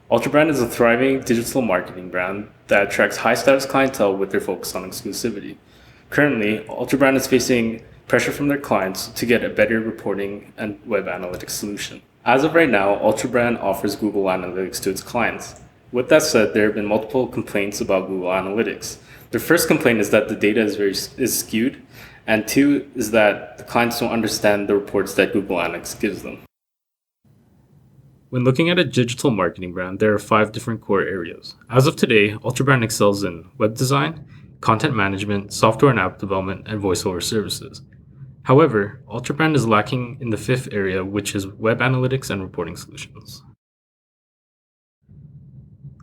Ultrabrand is a thriving digital marketing brand that attracts high-status clientele with their focus on exclusivity. Currently, Ultrabrand is facing pressure from their clients to get a better reporting and web analytics solution. As of right now, Ultrabrand offers Google Analytics to its clients. With that said, there have been multiple complaints about Google Analytics. The first complaint is that the data is skewed, and two is that the clients don't understand the reports that Google Analytics gives them. When looking at a digital marketing brand, there are 5 different core areas. As of today, Ultrabrand excels in web design, content management, software and app development, and voiceover services. However, Ultrabrand is lacking in the 5th area, which is web analytics and reporting solutions.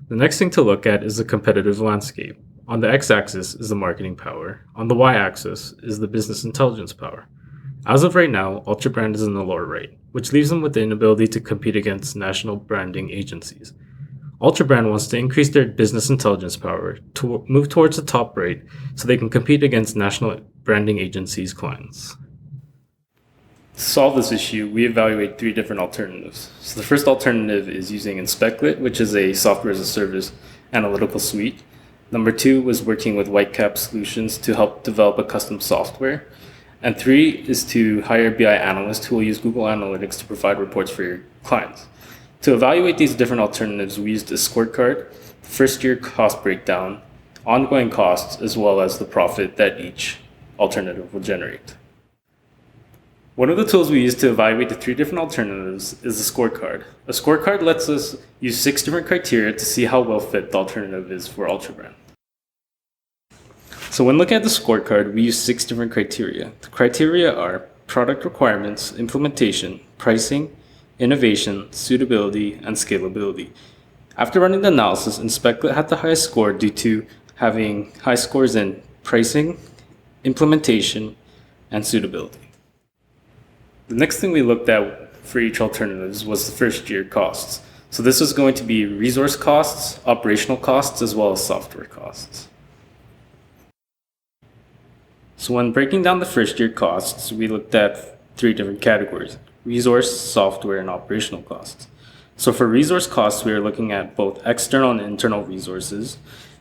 The next thing to look at is the competitive landscape. On the x-axis is the marketing power. On the y-axis is the business intelligence power. As of right now, Ultrabrand is in the lower right, which leaves them with the inability to compete against national branding agencies. Ultrabrand wants to increase their business intelligence power to move towards the top right so they can compete against national branding agencies' clients. To solve this issue, we evaluate 3 different alternatives. So the first alternative is using InspectLit, which is a software as a service analytical suite. Number 2 was working with Whitecap Solutions to help develop a custom software. And 3 is to hire BI analysts who will use Google Analytics to provide reports for your clients. To evaluate these different alternatives, we used a scorecard, first-year cost breakdown, ongoing costs, as well as the profit that each alternative will generate. One of the tools we use to evaluate the 3 different alternatives is the scorecard. A scorecard lets us use 6 different criteria to see how well fit the alternative is for Ultrabrand. So when looking at the scorecard, we use 6 different criteria. The criteria are product requirements, implementation, pricing, innovation, suitability, and scalability. After running the analysis, InspectLit had the highest score due to having high scores in pricing, implementation, and suitability. The next thing we looked at for each alternatives was the first year costs. So this was going to be resource costs, operational costs, as well as software costs. So when breaking down the first year costs, we looked at 3 different categories: resource, software, and operational costs. So for resource costs, we are looking at both external and internal resources.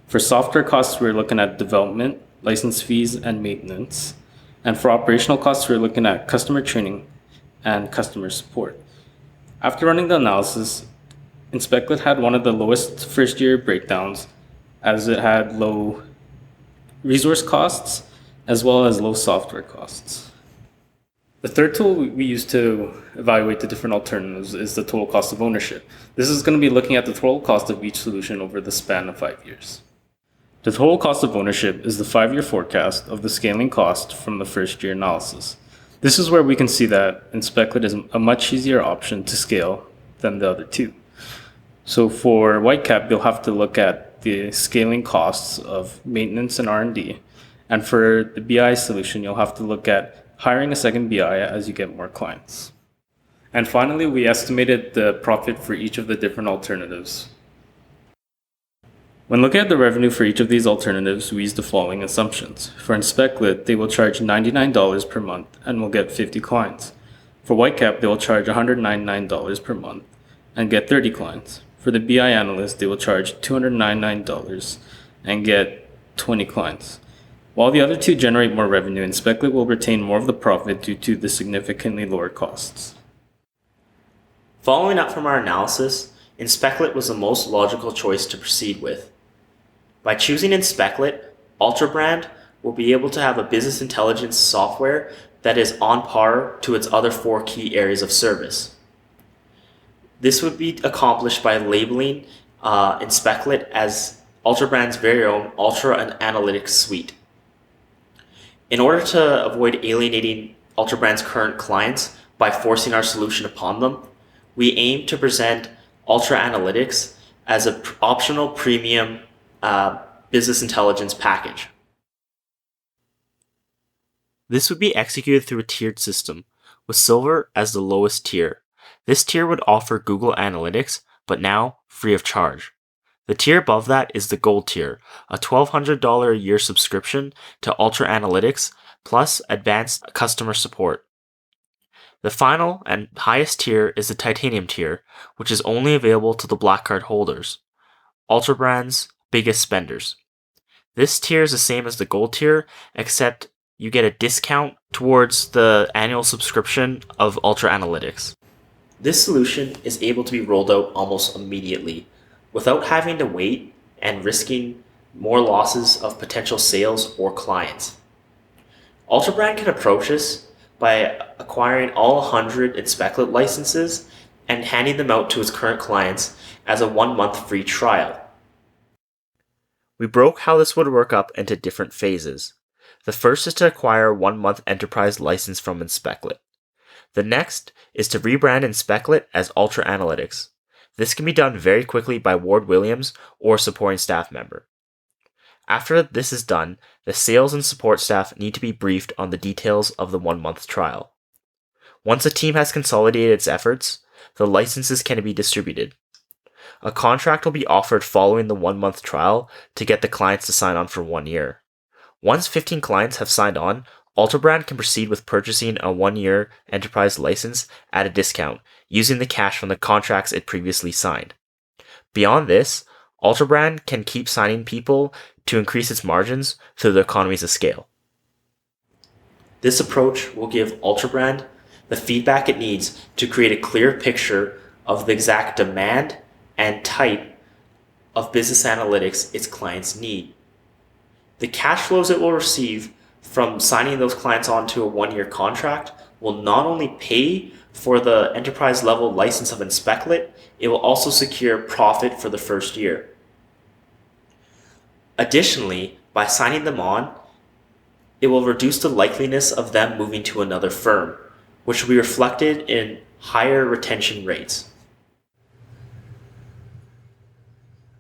For software costs, we're looking at development, license fees, and maintenance. And for operational costs, we're looking at customer training and customer support. After running the analysis, InspectLit had one of the lowest first year breakdowns, as it had low resource costs as well as low software costs. The third tool we use to evaluate the different alternatives is the total cost of ownership. This is going to be looking at the total cost of each solution over the span of 5 years. The total cost of ownership is the 5-year forecast of the scaling cost from the first year analysis. This is where we can see that InspectLit is a much easier option to scale than the other 2. So for Whitecap, you'll have to look at the scaling costs of maintenance and R&D. And for the BI solution, you'll have to look at hiring a second BI as you get more clients. And finally, we estimated the profit for each of the different alternatives. When looking at the revenue for each of these alternatives, we use the following assumptions. For InspectLit, they will charge $99 per month and will get 50 clients. For Whitecap, they will charge $199 per month and get 30 clients. For the BI analyst, they will charge $299 and get 20 clients. While the other 2 generate more revenue, InspectLit will retain more of the profit due to the significantly lower costs. Following up from our analysis, InspectLit was the most logical choice to proceed with. By choosing InspectLit, Ultrabrand will be able to have a business intelligence software that is on par to its other 4 key areas of service. This would be accomplished by labeling InspectLit as Ultrabrand's very own Ultra and Analytics suite. In order to avoid alienating Ultrabrand's current clients by forcing our solution upon them, we aim to present Ultra Analytics as an optional premium business intelligence package. This would be executed through a tiered system, with Silver as the lowest tier. This tier would offer Google Analytics, but now free of charge. The tier above that is the Gold tier, a $1,200 a year subscription to Ultra Analytics plus advanced customer support. The final and highest tier is the titanium tier, which is only available to the black card holders, Ultra Brand's biggest spenders. This tier is the same as the gold tier, except you get a discount towards the annual subscription of Ultra Analytics. This solution is able to be rolled out almost immediately, without having to wait and risking more losses of potential sales or clients. Ultra Brand can approach this by acquiring all 100 Inspectlet licenses and handing them out to its current clients as a 1-month free trial. We broke how this would work up into different phases. The first is to acquire a 1-month enterprise license from Inspectlet. The next is to rebrand Inspectlet as Ultra Analytics. This can be done very quickly by Ward Williams or a supporting staff member. After this is done, the sales and support staff need to be briefed on the details of the 1-month trial. Once a team has consolidated its efforts, the licenses can be distributed. A contract will be offered following the 1-month trial to get the clients to sign on for 1 year. Once 15 clients have signed on, Ultrabrand can proceed with purchasing a 1-year enterprise license at a discount, using the cash from the contracts it previously signed. Beyond this, Ultrabrand can keep signing people to increase its margins through the economies of scale. This approach will give Ultrabrand the feedback it needs to create a clear picture of the exact demand and type of business analytics its clients need. The cash flows it will receive from signing those clients onto a 1-year contract will not only pay for the enterprise level license of Inspectlet, it will also secure profit for the first year. Additionally, by signing them on, it will reduce the likeliness of them moving to another firm, which will be reflected in higher retention rates.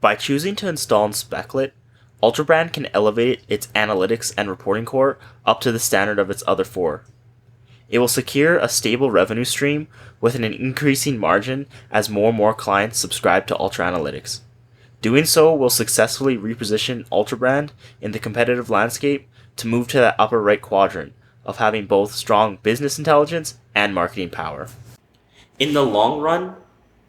By choosing to install Inspectlet, Ultrabrand can elevate its analytics and reporting core up to the standard of its other 4. It will secure a stable revenue stream with an increasing margin as more and more clients subscribe to Ultra Analytics. Doing so will successfully reposition Ultrabrand in the competitive landscape to move to that upper right quadrant of having both strong business intelligence and marketing power. In the long run,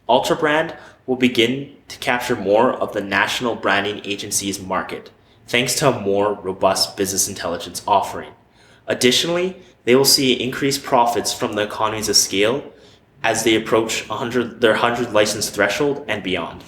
Ultrabrand will begin to capture more of the national branding agency's market, thanks to a more robust business intelligence offering. Additionally, they will see increased profits from the economies of scale as they approach their 100 license threshold and beyond.